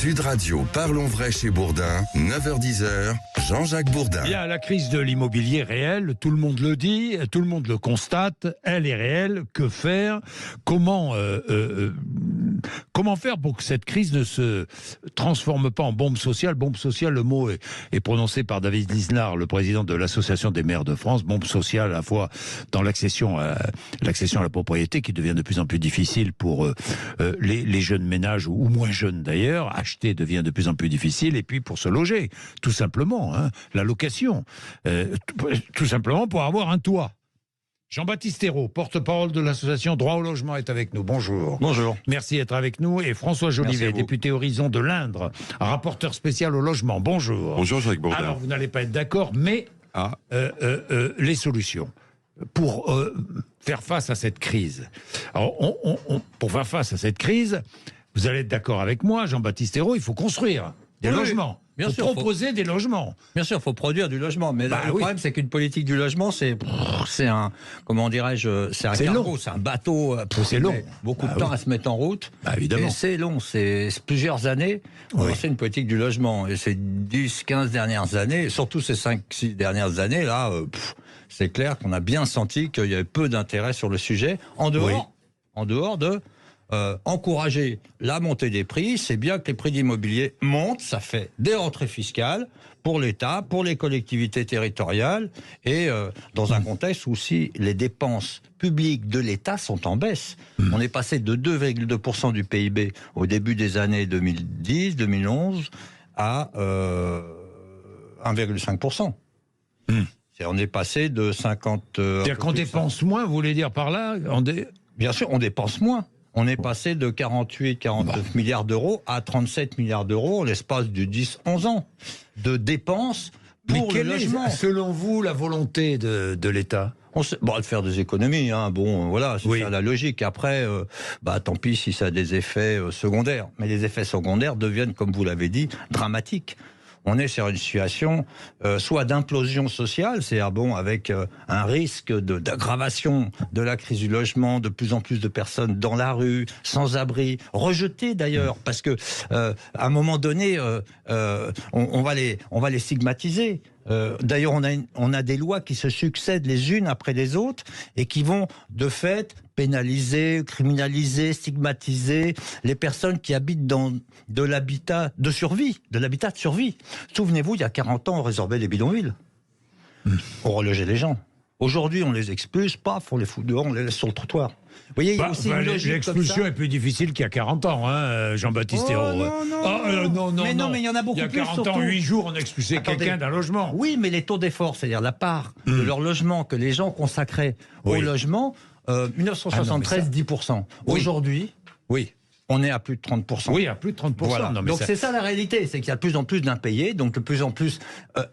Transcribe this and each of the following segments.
Sud Radio, parlons vrai chez Bourdin, 9h-10h, Jean-Jacques Bourdin. Il y a la crise de l'immobilier réelle, tout le monde le dit, tout le monde le constate, elle est réelle. Que faire ? Comment faire pour que cette crise ne se transforme pas en bombe sociale ? Bombe sociale, le mot est prononcé par David Lisnard, le président de l'Association des maires de France. Bombe sociale à la fois dans l'accession à la propriété qui devient de plus en plus difficile pour les jeunes ménages ou moins jeunes d'ailleurs. Acheter devient de plus en plus difficile, et puis pour se loger, tout simplement, la location, tout simplement pour avoir un toit. Jean-Baptiste Ayrault, porte-parole de l'association Droit au logement, est avec nous. Bonjour. Bonjour. Merci d'être avec nous. Et François Jolivet, député Horizon de l'Indre, rapporteur spécial au logement. Bonjour. Bonjour Jacques Bourdin. Alors vous n'allez pas être d'accord, mais les solutions pour faire face à cette crise. Alors, pour faire face à cette crise, vous allez être d'accord avec moi, Jean-Baptiste Ayrault, il faut construire des logements. Bien sûr, proposer des logements. Bien sûr, il faut produire du logement. Mais le problème, c'est qu'une politique du logement, c'est un, comment dirais-je, c'est un cargo, c'est un bateau. C'est long. Beaucoup de temps à se mettre en route. Évidemment. Et c'est long, c'est plusieurs années. On lancer une politique du logement. Et ces 10-15 dernières années, surtout ces 5-6 dernières années, là, c'est clair qu'on a bien senti qu'il y avait peu d'intérêt sur le sujet. En dehors de encourager la montée des prix, c'est bien que les prix d'immobilier montent, ça fait des rentrées fiscales pour l'État, pour les collectivités territoriales, et dans un contexte où aussi les dépenses publiques de l'État sont en baisse. On est passé de 2,2% du PIB au début des années 2010-2011 à 1,5%. On est passé de 50... C'est-à-dire qu'on dépense moins, vous voulez dire par là Bien sûr, on dépense moins. On est passé de 48-49 milliards d'euros à 37 milliards d'euros en l'espace de 10-11 ans de dépenses pour le logement. Selon vous, la volonté de l'État ? De faire des économies, voilà, c'est ça la logique. Après, tant pis si ça a des effets secondaires. Mais les effets secondaires deviennent, comme vous l'avez dit, dramatiques. On est sur une situation soit d'implosion sociale, c'est-à-dire avec un risque d'aggravation de la crise du logement, de plus en plus de personnes dans la rue, sans abri, rejetées d'ailleurs, parce que à un moment donné, on va les stigmatiser. D'ailleurs, on a des lois qui se succèdent les unes après les autres et qui vont de fait pénaliser, criminaliser, stigmatiser les personnes qui habitent dans de l'habitat de survie. Souvenez-vous, il y a 40 ans, on résorbait les bidonvilles pour reloger les gens. Aujourd'hui, on les expulse, on les fout dehors, on les laisse sur le trottoir. Vous voyez, il y a aussi une logique l'expulsion comme ça. est plus difficile qu'il y a 40 ans, Jean-Baptiste Ayrault. Non, mais il y en a beaucoup plus. Il y a 40 ans, 8 jours, on expulsait quelqu'un d'un logement. Oui, mais les taux d'effort, c'est-à-dire la part de leur logement que les gens consacraient au logement, 1973, 10%. Aujourd'hui, on est à plus de 30%. Oui, à plus de 30%. Voilà. Donc c'est ça la réalité, c'est qu'il y a de plus en plus d'impayés, donc de plus en plus...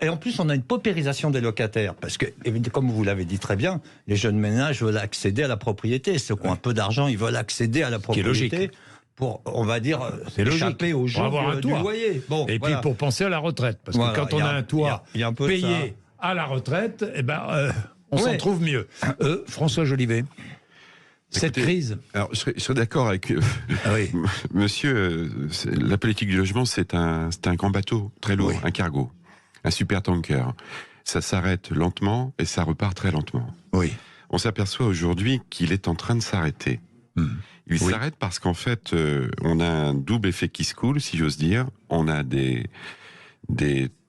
et en plus, on a une paupérisation des locataires, parce que, comme vous l'avez dit très bien, les jeunes ménages veulent accéder à la propriété. Ceux qui ont un peu d'argent, ils veulent accéder à la propriété pour, on va dire, échapper au joug du loyer. Puis pour penser à la retraite, parce que quand on a un toit payé à la retraite, on s'en trouve mieux. François Jolivet. Cette crise. Alors, je serais d'accord avec monsieur. La politique du logement, c'est un grand bateau très lourd, un cargo, un super tanker. Ça s'arrête lentement et ça repart très lentement. On s'aperçoit aujourd'hui qu'il est en train de s'arrêter. Il s'arrête parce qu'en fait, on a un double effet qui se coule, si j'ose dire. On a des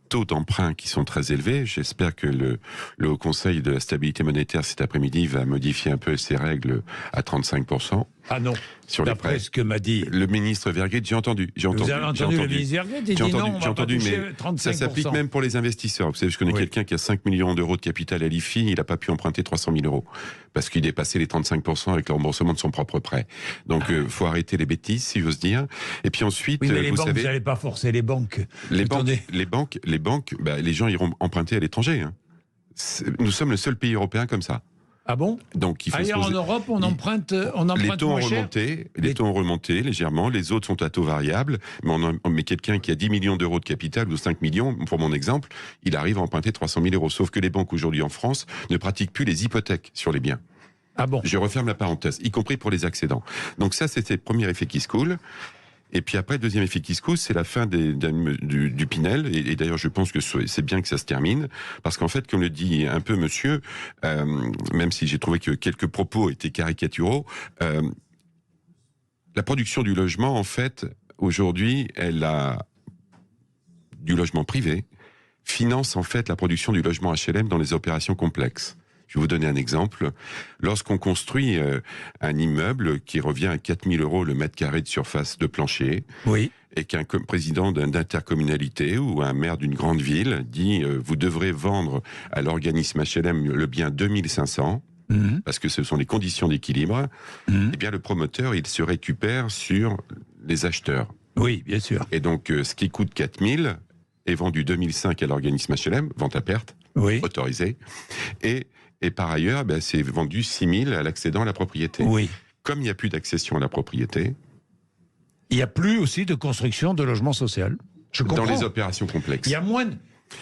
taux d'emprunt qui sont très élevés. J'espère que le Haut Conseil de la stabilité monétaire cet après-midi va modifier un peu ses règles à 35%. Ah non, d'après ce que m'a dit le ministre Vergret, j'ai entendu. Vous avez entendu le ministre Vergret, il dit non, on va pas toucher 35%. Ça s'applique même pour les investisseurs. Vous savez, je connais quelqu'un qui a 5 millions d'euros de capital à l'IFI, il n'a pas pu emprunter 300 000 euros parce qu'il dépassait les 35% avec le remboursement de son propre prêt. Donc, faut arrêter les bêtises, si j'ose dire. Et puis ensuite, mais les banques, vous n'allez pas forcer les banques. Les banques, les gens iront emprunter à l'étranger. Nous sommes le seul pays européen comme ça. Ah bon? Donc, ailleurs en Europe, on emprunte les taux moins cher. Les taux ont remonté légèrement, les autres sont à taux variable, mais quelqu'un qui a 10 millions d'euros de capital ou 5 millions, pour mon exemple, il arrive à emprunter 300 000 euros. Sauf que les banques aujourd'hui en France ne pratiquent plus les hypothèques sur les biens. Ah bon? Je referme la parenthèse, y compris pour les accédants. Donc ça, c'était le premier effet qui se coule. Et puis après, le deuxième effet qui se cause, c'est la fin du Pinel. Et d'ailleurs, je pense que c'est bien que ça se termine. Parce qu'en fait, comme le dit un peu monsieur, même si j'ai trouvé que quelques propos étaient caricaturaux, la production du logement, en fait, aujourd'hui, du logement privé, finance en fait la production du logement HLM dans les opérations complexes. Je vais vous donner un exemple. Lorsqu'on construit un immeuble qui revient à 4 000 € le mètre carré de surface de plancher, oui, et qu'un président d'intercommunalité ou un maire d'une grande ville dit vous devrez vendre à l'organisme HLM le bien 2500, parce que ce sont les conditions d'équilibre, eh bien le promoteur, il se récupère sur les acheteurs. Oui, bien sûr. Et donc, ce qui coûte 4 000 est vendu 2005 à l'organisme HLM, vente à perte, autorisée. Et par ailleurs, c'est vendu 6 000 à l'accédant à la propriété. Oui. Comme il n'y a plus d'accession à la propriété... Il n'y a plus aussi de construction de logement social. Je comprends. Dans les opérations complexes. Il y a moins de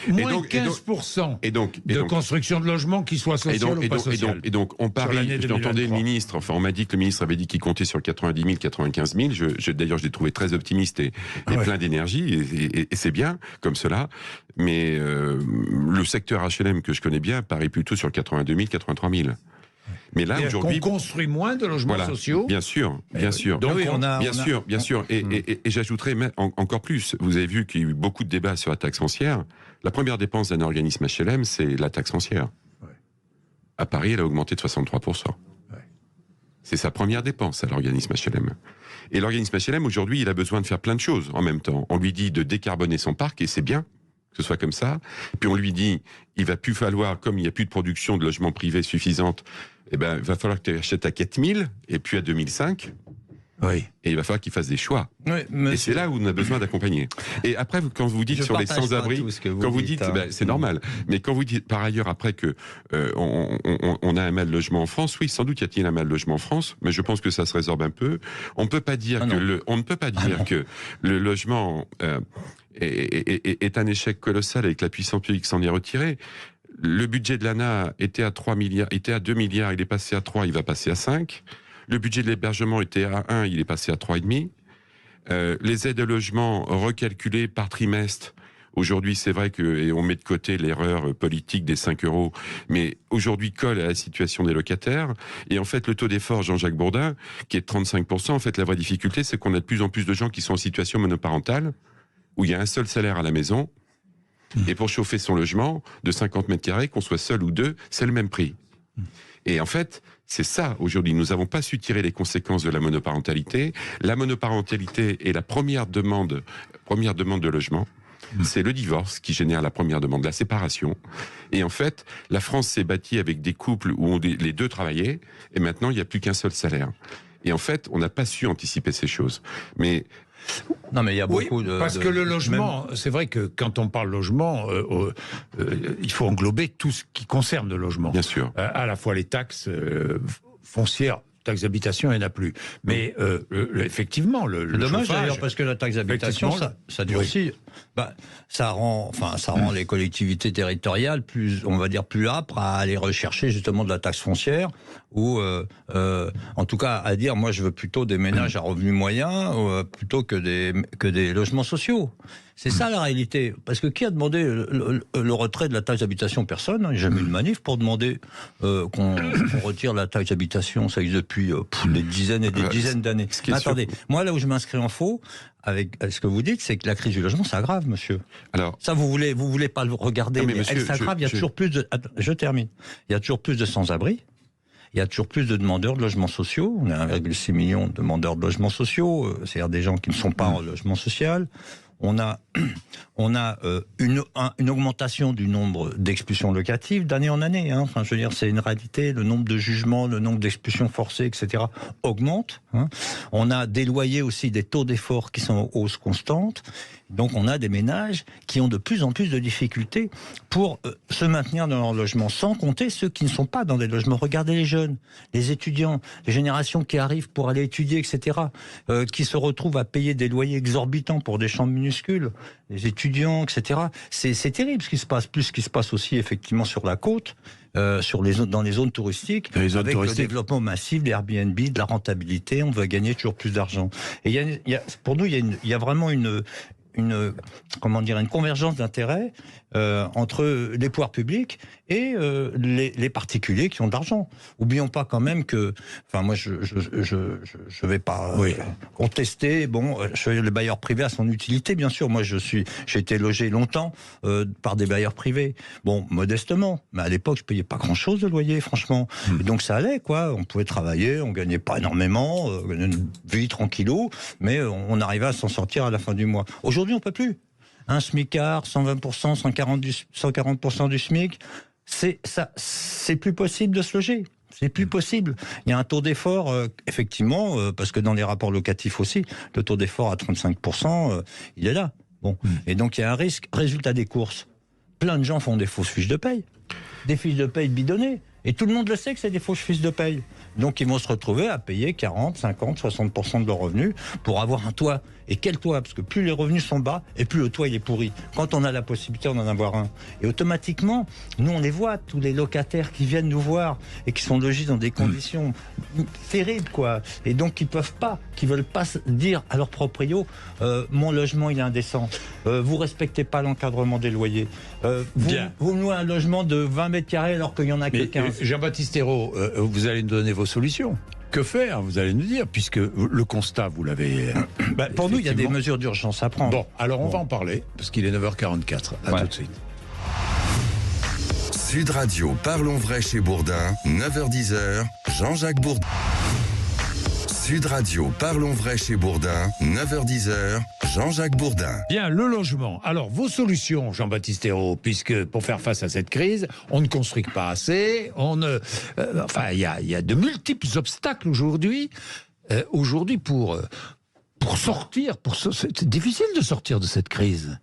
15% de construction de logements qui soient sociaux ou pas sociaux. Et donc, on parie, j'entendais le ministre, enfin, on m'a dit que le ministre avait dit qu'il comptait sur 90 000, 95 000. D'ailleurs, je l'ai trouvé très optimiste et plein d'énergie, et c'est bien, comme cela. Mais le secteur HLM que je connais bien parie plutôt sur 82 000, 83 000. Mais là, aujourd'hui, on construit moins de logements sociaux. Bien sûr. Donc bien sûr. Et j'ajouterais encore plus. Vous avez vu qu'il y a eu beaucoup de débats sur la taxe foncière. La première dépense d'un organisme HLM, c'est la taxe foncière. Ouais. À Paris, elle a augmenté de 63%. Ouais. C'est sa première dépense à l'organisme HLM. Et l'organisme HLM, aujourd'hui, il a besoin de faire plein de choses en même temps. On lui dit de décarboner son parc, et c'est bien que ce soit comme ça. Puis on lui dit, il va plus falloir, comme il n'y a plus de production de logements privés suffisante, il va falloir que tu achètes à 4 000 et puis à 2005. Oui. Et il va falloir qu'il fasse des choix. Oui, et c'est là où on a besoin d'accompagner. Et après, quand vous dites sur les sans-abri, quand vous dites, c'est normal. Mais quand vous dites par ailleurs après que on a un mal logement en France, oui, sans doute y a-t-il un mal logement en France, mais je pense que ça se résorbe un peu. On peut pas dire on ne peut pas dire que le logement est un échec colossal et que la puissance publique s'en est retirée. Le budget de l'ANA était à 2 milliards, il est passé à 3, il va passer à 5. Le budget de l'hébergement était à 1, il est passé à 3,5. Les aides au logement recalculées par trimestre. Aujourd'hui, c'est vrai et on met de côté l'erreur politique des 5 €, mais aujourd'hui colle à la situation des locataires. Et en fait, le taux d'effort, Jean-Jacques Bourdin, qui est de 35%, en fait, la vraie difficulté, c'est qu'on a de plus en plus de gens qui sont en situation monoparentale, où il y a un seul salaire à la maison, et pour chauffer son logement de 50 mètres carrés, qu'on soit seul ou deux, c'est le même prix. Et en fait, c'est ça, aujourd'hui. Nous n'avons pas su tirer les conséquences de la monoparentalité. La monoparentalité est la première demande de logement. C'est le divorce qui génère la première demande, la séparation. Et en fait, la France s'est bâtie avec des couples où les deux travaillaient, et maintenant, il n'y a plus qu'un seul salaire. Et en fait, on n'a pas su anticiper ces choses. Mais il y a beaucoup parce que le logement, c'est vrai que quand on parle logement, il faut englober tout ce qui concerne le logement. Bien sûr. À la fois les taxes foncières, taxe d'habitation, il n'y en a plus. Mais effectivement, le dommage chauffage, d'ailleurs, parce que la taxe d'habitation, ça durcit. Ça rend les collectivités territoriales plus, on va dire, plus âpres à aller rechercher justement de la taxe foncière, ou en tout cas à dire, moi je veux plutôt des ménages à revenus moyens plutôt que des logements sociaux. C'est ça la réalité. Parce que qui a demandé le retrait de la taxe d'habitation? Personne. J'ai jamais eu de manif pour demander qu'on retire la taxe d'habitation. Ça existe depuis des dizaines et des dizaines d'années. Attendez, moi là où je m'inscris en faux avec ce que vous dites, c'est que la crise du logement s'aggrave, monsieur. Alors, ça vous voulez pas le regarder, mais monsieur, elle s'aggrave. Il y a toujours plus de. Je termine. Il y a toujours plus de sans-abri. Il y a toujours plus de demandeurs de logements sociaux. On a 1,6 million de demandeurs de logements sociaux, c'est-à-dire des gens qui ne sont pas en logement social. On a une augmentation du nombre d'expulsions locatives d'année en année. Enfin, je veux dire, c'est une réalité. Le nombre de jugements, le nombre d'expulsions forcées, etc. augmente. On a des loyers aussi, des taux d'effort qui sont en hausse constante. Donc on a des ménages qui ont de plus en plus de difficultés pour se maintenir dans leur logement, sans compter ceux qui ne sont pas dans des logements. Regardez les jeunes, les étudiants, les générations qui arrivent pour aller étudier, etc., qui se retrouvent à payer des loyers exorbitants pour des chambres minuscules, les étudiants, etc. C'est terrible ce qui se passe, plus ce qui se passe aussi effectivement sur la côte, dans les zones touristiques, avec le développement massif des Airbnb, de la rentabilité, on veut gagner toujours plus d'argent. Et pour nous, il y a vraiment une convergence d'intérêts entre les pouvoirs publics et les particuliers qui ont de l'argent. Oublions pas quand même que, enfin moi je vais pas contester. Bon, le bailleur privé a son utilité, bien sûr. Moi j'ai été logé longtemps par des bailleurs privés. Bon, modestement, mais à l'époque je payais pas grand chose de loyer, franchement. Et donc ça allait, quoi. On pouvait travailler, on gagnait pas énormément, une vie tranquillou, mais on arrivait à s'en sortir à la fin du mois. Aujourd'hui on peut plus. Un smicard, 120%, 140% du SMIC, c'est plus possible de se loger. C'est plus possible. Il y a un taux d'effort, effectivement, parce que dans les rapports locatifs aussi, le taux d'effort à 35%, il est là. Bon. Et donc il y a un risque. Résultat des courses, plein de gens font des fausses fiches de paye. Des fiches de paye bidonnées. Et tout le monde le sait que c'est des fausses fiches de paye. Donc ils vont se retrouver à payer 40, 50, 60% de leurs revenus pour avoir un toit. Et quel toit? Parce que plus les revenus sont bas, et plus le toit il est pourri. Quand on a la possibilité d'en avoir un. Et automatiquement, nous on les voit, tous les locataires qui viennent nous voir et qui sont logés dans des conditions terribles, quoi. Et donc qui veulent pas dire à leur proprio, mon logement il est indécent. Vous respectez pas l'encadrement des loyers. Vous louez un logement de 20 mètres carrés alors qu'il y en a que 15. Jean-Baptiste Ayrault, vous allez nous donner vos solutions. Que faire? Vous allez nous dire, puisque le constat, vous l'avez... pour nous, il y a des mesures d'urgence à prendre. Bon, alors on va en parler, parce qu'il est 9h44. À tout de suite. Sud Radio, parlons vrai chez Bourdin, 9h-10h, Jean-Jacques Bourdin. Sud Radio, parlons vrai chez Bourdin, 9h-10h, Jean-Jacques Bourdin. Bien, le logement. Alors, vos solutions, Jean-Baptiste Ayrault, puisque pour faire face à cette crise, on ne construit pas assez, il y a de multiples obstacles aujourd'hui. Pour sortir, c'est difficile de sortir de cette crise.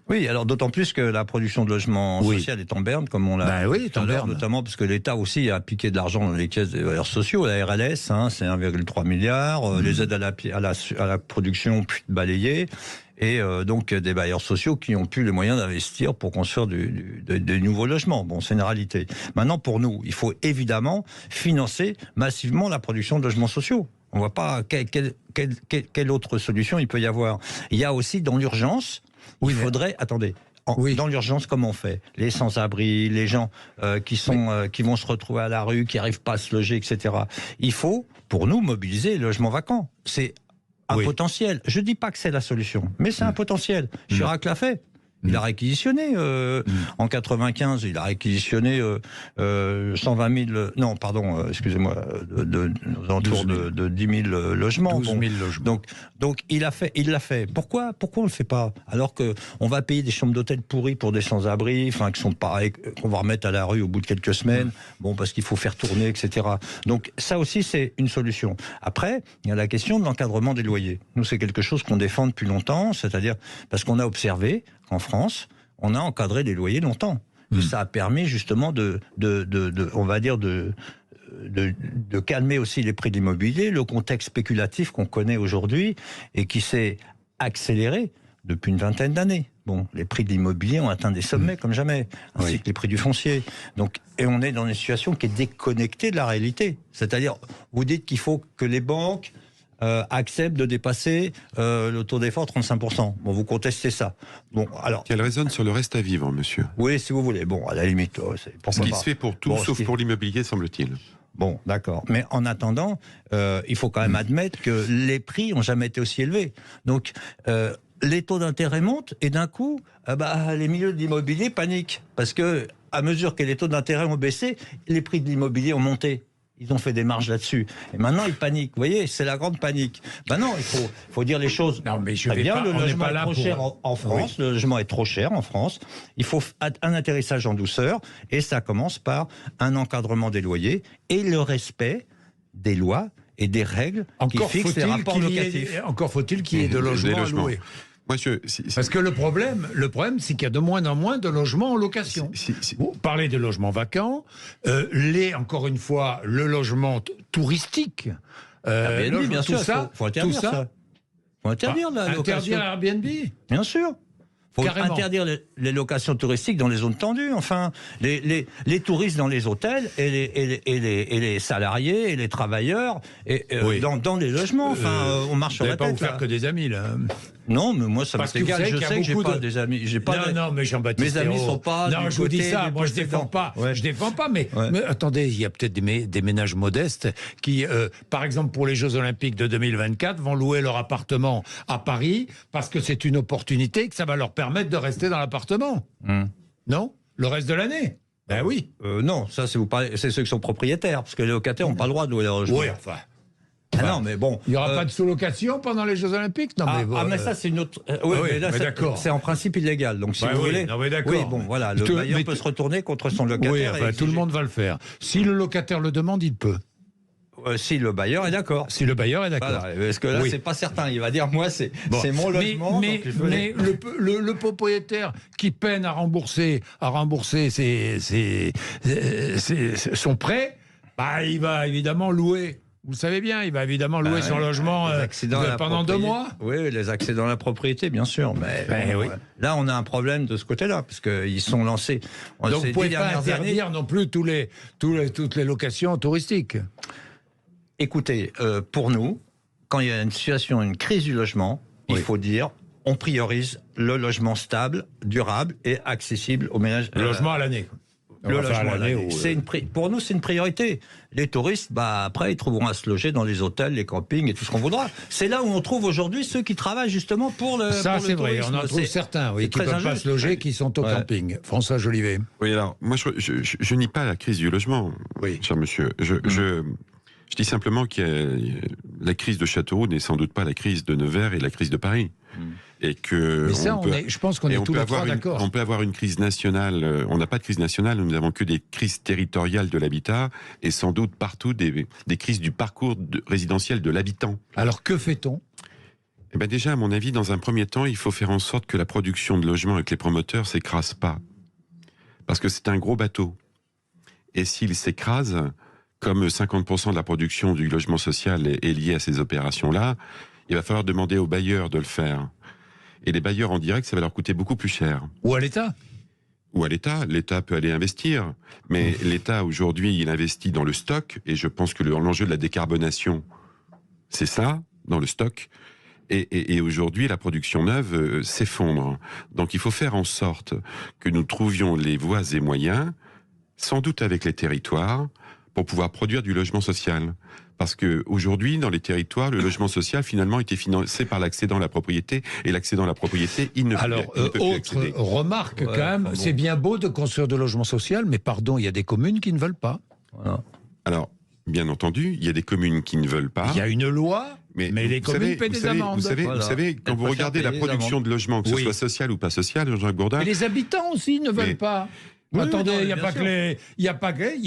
Oui, alors d'autant plus que la production de logement social est en berne, comme on l'a dit tout à l'heure, notamment parce que l'État aussi a piqué de l'argent dans les caisses des bailleurs sociaux. La RLS, c'est 1,3 milliard, les aides à la production puis balayées, et donc des bailleurs sociaux qui ont plus les moyens d'investir pour construire de nouveaux logements. Bon, c'est une réalité. Maintenant, pour nous, il faut évidemment financer massivement la production de logements sociaux. On ne voit pas quelle autre solution il peut y avoir. Il y a aussi dans l'urgence... il faudrait... Attendez. Dans l'urgence, comment on fait? Les sans-abri, les gens qui vont se retrouver à la rue, qui n'arrivent pas à se loger, etc. Il faut, pour nous, mobiliser les logements vacants. C'est un potentiel. Je ne dis pas que c'est la solution, mais c'est un potentiel. Chirac l'a fait. Il a réquisitionné, en 95, il a réquisitionné 120 000... Non, pardon, excusez-moi, aux alentours de 10 000 logements. 12 000 logements. Donc il l'a fait. Pourquoi on le fait pas? Alors qu'on va payer des chambres d'hôtel pourries pour des sans-abri, qui sont pareils, qu'on va remettre à la rue au bout de quelques semaines, parce qu'il faut faire tourner, etc. Donc ça aussi, c'est une solution. Après, il y a la question de l'encadrement des loyers. Nous, c'est quelque chose qu'on défend depuis longtemps, c'est-à-dire parce qu'on a observé qu'en France, on a encadré les loyers longtemps. Et ça a permis justement de calmer aussi les prix de l'immobilier, le contexte spéculatif qu'on connaît aujourd'hui et qui s'est accéléré depuis une vingtaine d'années. Bon, les prix de l'immobilier ont atteint des sommets comme jamais, ainsi que les prix du foncier. Donc, et on est dans une situation qui est déconnectée de la réalité. C'est-à-dire, vous dites qu'il faut que les banques acceptent de dépasser le taux d'effort 35%. Bon, vous contestez ça. Bon, alors. Qu'elle raisonne sur le reste à vivre, monsieur. Oui, si vous voulez. Bon, à la limite, ce qui se fait pour tout, sauf pour l'immobilier, semble-t-il. Bon, d'accord. Mais en attendant, il faut quand même admettre que les prix n'ont jamais été aussi élevés. Donc, les taux d'intérêt montent et d'un coup, les milieux de l'immobilier paniquent. Parce que, à mesure que les taux d'intérêt ont baissé, les prix de l'immobilier ont monté. Ils ont fait des marges là-dessus. Et maintenant, ils paniquent. Vous voyez, c'est la grande panique. Non, il faut dire les choses. Non, mais le logement est trop cher en France. Le logement est trop cher en France. Il faut un atterrissage en douceur. Et ça commence par un encadrement des loyers et le respect des lois et des règles qui fixent les rapports locatifs. Encore faut-il qu'il y ait de logements à louer. Parce que le problème, c'est qu'il y a de moins en moins de logements en location. Vous parlez de logements vacants, encore une fois, le logement touristique. Airbnb, bien sûr, faut interdire ça. Faut interdire la location. Interdire Airbnb ? Bien sûr. Il faut Carrément. interdire les locations touristiques dans les zones tendues. Enfin, les touristes dans les hôtels et les salariés et les travailleurs dans les logements. Enfin, on marche sur la tête. Vous n'allez pas vous faire que des amis, là. Non, mais moi, ça m'est égal. Je sais que j'ai pas des amis. Non, mais Jean-Baptiste, mes amis sont pas. Non, je vous dis ça. Moi, je défends pas. Ouais. Je défends pas. Mais attendez, il y a peut-être des ménages modestes qui, par exemple, pour les Jeux Olympiques de 2024, vont louer leur appartement à Paris parce que c'est une opportunité que ça va leur permettre de rester dans l'appartement. Non ? Le reste de l'année ? Ben oui. Non, ça, c'est ceux qui sont propriétaires, parce que les locataires n'ont pas le droit de louer leur logement. Oui, enfin. Non, mais bon. Il n'y aura pas de sous-location pendant les Jeux Olympiques ? Non, mais ça, c'est une autre. Mais là, c'est en principe illégal. Donc, si vous voulez. Non, mais d'accord. Oui, bon, voilà. Le bailleur peut se retourner contre son locataire. Oui, tout le monde va le faire. Si le locataire le demande, il peut. Si le bailleur est d'accord. Si le bailleur est d'accord. Voilà, parce que là, c'est pas certain. Il va dire, moi, c'est mon logement. Mais le propriétaire qui peine à rembourser son prêt, il va évidemment louer. Vous le savez bien, il va évidemment louer son logement pendant 2 mois. Oui, les accès dans la propriété, bien sûr. Mais là, on a un problème de ce côté-là, parce qu'ils sont lancés. Donc, vous ne pouvez pas interdire non plus toutes les locations touristiques. Écoutez, pour nous, quand il y a une situation, une crise du logement, il faut dire, on priorise le logement stable, durable et accessible aux ménages. Le logement à l'année. Le logement à l'année. Pour nous, c'est une priorité. Les touristes, après, ils trouveront à se loger dans les hôtels, les campings et tout ce qu'on voudra. C'est là où on trouve aujourd'hui ceux qui travaillent justement pour le Ça, c'est vrai. tourisme. On en trouve certains qui ne peuvent pas se loger, qui sont au camping. François Jolivet. Oui, alors, moi, je nie pas la crise du logement, cher monsieur. Je dis simplement que la crise de Châteauroux n'est sans doute pas la crise de Nevers et la crise de Paris. Et que je pense qu'on est tous les trois d'accord. On peut avoir une crise nationale. On n'a pas de crise nationale, nous n'avons que des crises territoriales de l'habitat et sans doute partout des crises du parcours résidentiel de l'habitant. Alors que fait-on ? Déjà, à mon avis, dans un premier temps, il faut faire en sorte que la production de logements avec les promoteurs ne s'écrase pas. Parce que c'est un gros bateau. Et s'il s'écrase, comme 50% de la production du logement social est liée à ces opérations-là, il va falloir demander aux bailleurs de le faire. Et les bailleurs en direct, ça va leur coûter beaucoup plus cher. Ou à l'État ? Ou à l'État. L'État peut aller investir. Mais l'État, aujourd'hui, il investit dans le stock. Et je pense que l'enjeu de la décarbonation, c'est ça, dans le stock. Et aujourd'hui, la production neuve s'effondre. Donc il faut faire en sorte que nous trouvions les voies et moyens, sans doute avec les territoires, pour pouvoir produire du logement social. Parce que aujourd'hui, dans les territoires, le logement social, finalement, était financé par l'accédant à la propriété. Et l'accédant à la propriété, il ne peut plus accéder. Autre remarque, quand même, c'est bien beau de construire de logement social, mais pardon, il y a des communes qui ne veulent pas. Voilà. Alors, bien entendu, il y a des communes qui ne veulent pas. Il y a une loi, mais les communes paient des amendes. Vous savez, quand vous regardez la production de logements, que ce soit social ou pas social, Jean-Jacques Bourdin... Et les habitants aussi ne veulent pas. Attendez, il y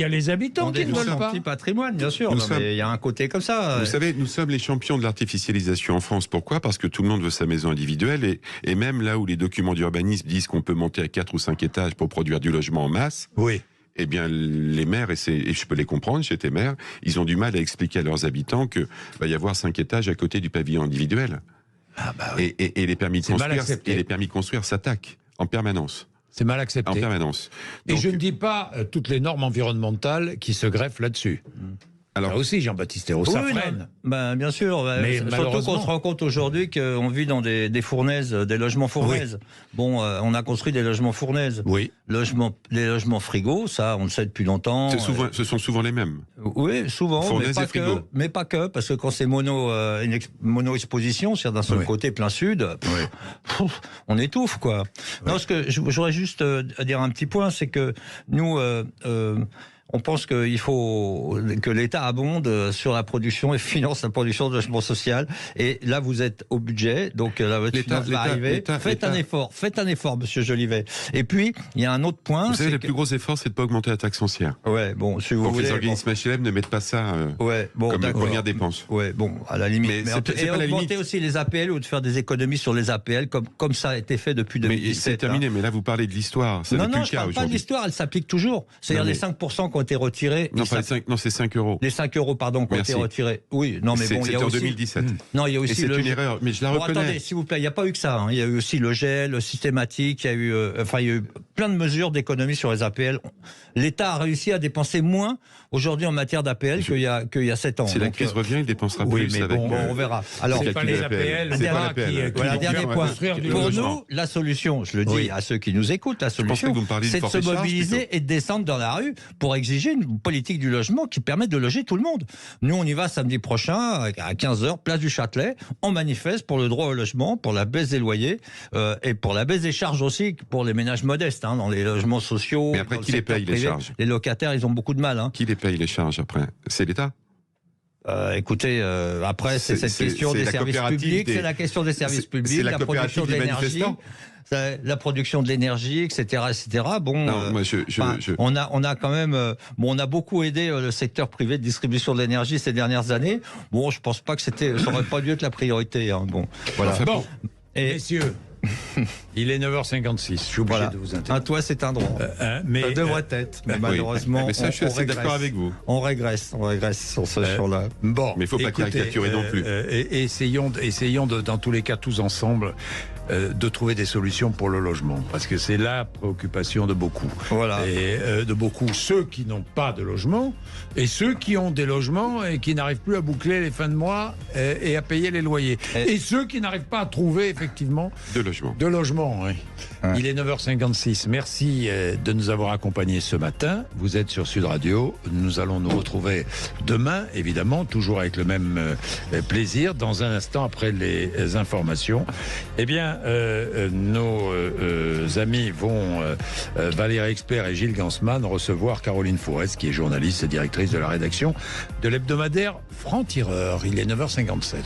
a les habitants qui ne veulent pas. C'est un petit patrimoine, bien sûr. Mais il y a un côté comme ça. Vous savez, nous sommes les champions de l'artificialisation en France. Pourquoi ? Parce que tout le monde veut sa maison individuelle. Et même là où les documents d'urbanisme disent qu'on peut monter à 4 ou 5 étages pour produire du logement en masse, eh bien, les maires, et je peux les comprendre, j'étais maire, ils ont du mal à expliquer à leurs habitants qu'il va y avoir 5 étages à côté du pavillon individuel. Et les permis de construire s'attaquent en permanence. C'est mal accepté. En permanence. Donc, et je ne dis pas toutes les normes environnementales qui se greffent là-dessus. Alors, là aussi, Jean-Baptiste Ayrault, ça freine. Bien sûr. Mais surtout qu'on se rend compte aujourd'hui qu'on vit dans des fournaises, des logements fournaises. Bon, on a construit des logements fournaises. Oui. Les logements frigos, ça, on le sait depuis longtemps. Ce sont souvent les mêmes. Oui, souvent. Fournaises et frigos. Mais pas que, parce que quand c'est mono-exposition, c'est-à-dire d'un seul côté, plein sud, on étouffe, quoi. Non, ce que j'aurais juste à dire un petit point, c'est que nous... On pense qu'il faut que l'État abonde sur la production et finance la production de logement social. Et là, vous êtes au budget, donc là, votre finance va arriver. Faites un effort, monsieur Jolivet. Et puis, il y a un autre point. Vous savez, le plus gros effort, c'est de ne pas augmenter la taxe foncière. Ouais, bon, si vous pour voulez. Que les organismes HLM ne mettent pas ça comme une première dépense. Ouais, bon, à la limite. Mais et augmenter aussi les APL ou de faire des économies sur les APL, comme ça a été fait depuis 2017. Mais c'est terminé, mais là, vous parlez de l'histoire. Non, je ne parle pas de l'histoire, elle s'applique toujours. C'est-à-dire les 5% qui ont été retirés. Non, c'est 5 euros. Les 5 euros, pardon, qui ont été retirés. Oui, non, mais bon, il y a aussi. C'était en 2017. Non, il y a aussi. Et c'est une erreur, mais je la reconnais. Attendez, s'il vous plaît, il n'y a pas eu que ça. Il y a eu aussi le gel systématique, il y a eu plein de mesures d'économie sur les APL. L'État a réussi à dépenser moins aujourd'hui en matière d'APL qu'il y a 7 ans. Si la crise revient, il dépensera plus. Mais bon, on verra. Alors, c'est pas les APL, dernier point. Pour nous, la solution, je le dis à ceux qui nous écoutent, la solution, c'est de se mobiliser et de descendre dans la rue pour exiger une politique du logement qui permette de loger tout le monde. Nous, on y va samedi prochain à 15h, place du Châtelet. On manifeste pour le droit au logement, pour la baisse des loyers et pour la baisse des charges aussi pour les ménages modestes dans les logements sociaux. Mais après, qui les paye, les charges? Les locataires, ils ont beaucoup de mal. Qui les paye, les charges, après? C'est l'État? Écoutez, après, c'est cette question des services publics, c'est la question des services publics, la production de l'énergie. La production de l'énergie, etc., etc. Bon, non, moi on a quand même, on a beaucoup aidé le secteur privé de distribution de l'énergie ces dernières années. Bon, je pense pas que ça aurait pas dû être la priorité. Bon, voilà. Enfin, bon, messieurs. Il est 9h56, je suis obligé de vous interrompre. À toi, c'est un droit. Mais ça devrait être. Mais malheureusement, mais ça, je suis assez d'accord avec vous. On régresse sur ce champ-là. Bon, mais il ne faut pas caricaturer non plus. Essayons dans tous les cas, tous ensemble, de trouver des solutions pour le logement, parce que c'est la préoccupation de beaucoup. Voilà. Et de beaucoup, ceux qui n'ont pas de logement, et ceux qui ont des logements et qui n'arrivent plus à boucler les fins de mois et à payer les loyers. Et ceux qui n'arrivent pas à trouver, effectivement, de logement, oui. Ouais. Il est 9h56. Merci de nous avoir accompagnés ce matin. Vous êtes sur Sud Radio. Nous allons nous retrouver demain, évidemment, toujours avec le même plaisir. Dans un instant, après les informations, eh bien, nos amis vont, Valérie Expert et Gilles Gansman, recevoir Caroline Fourès, qui est journaliste et directrice de la rédaction de l'hebdomadaire Franc-Tireur. Il est 9h57.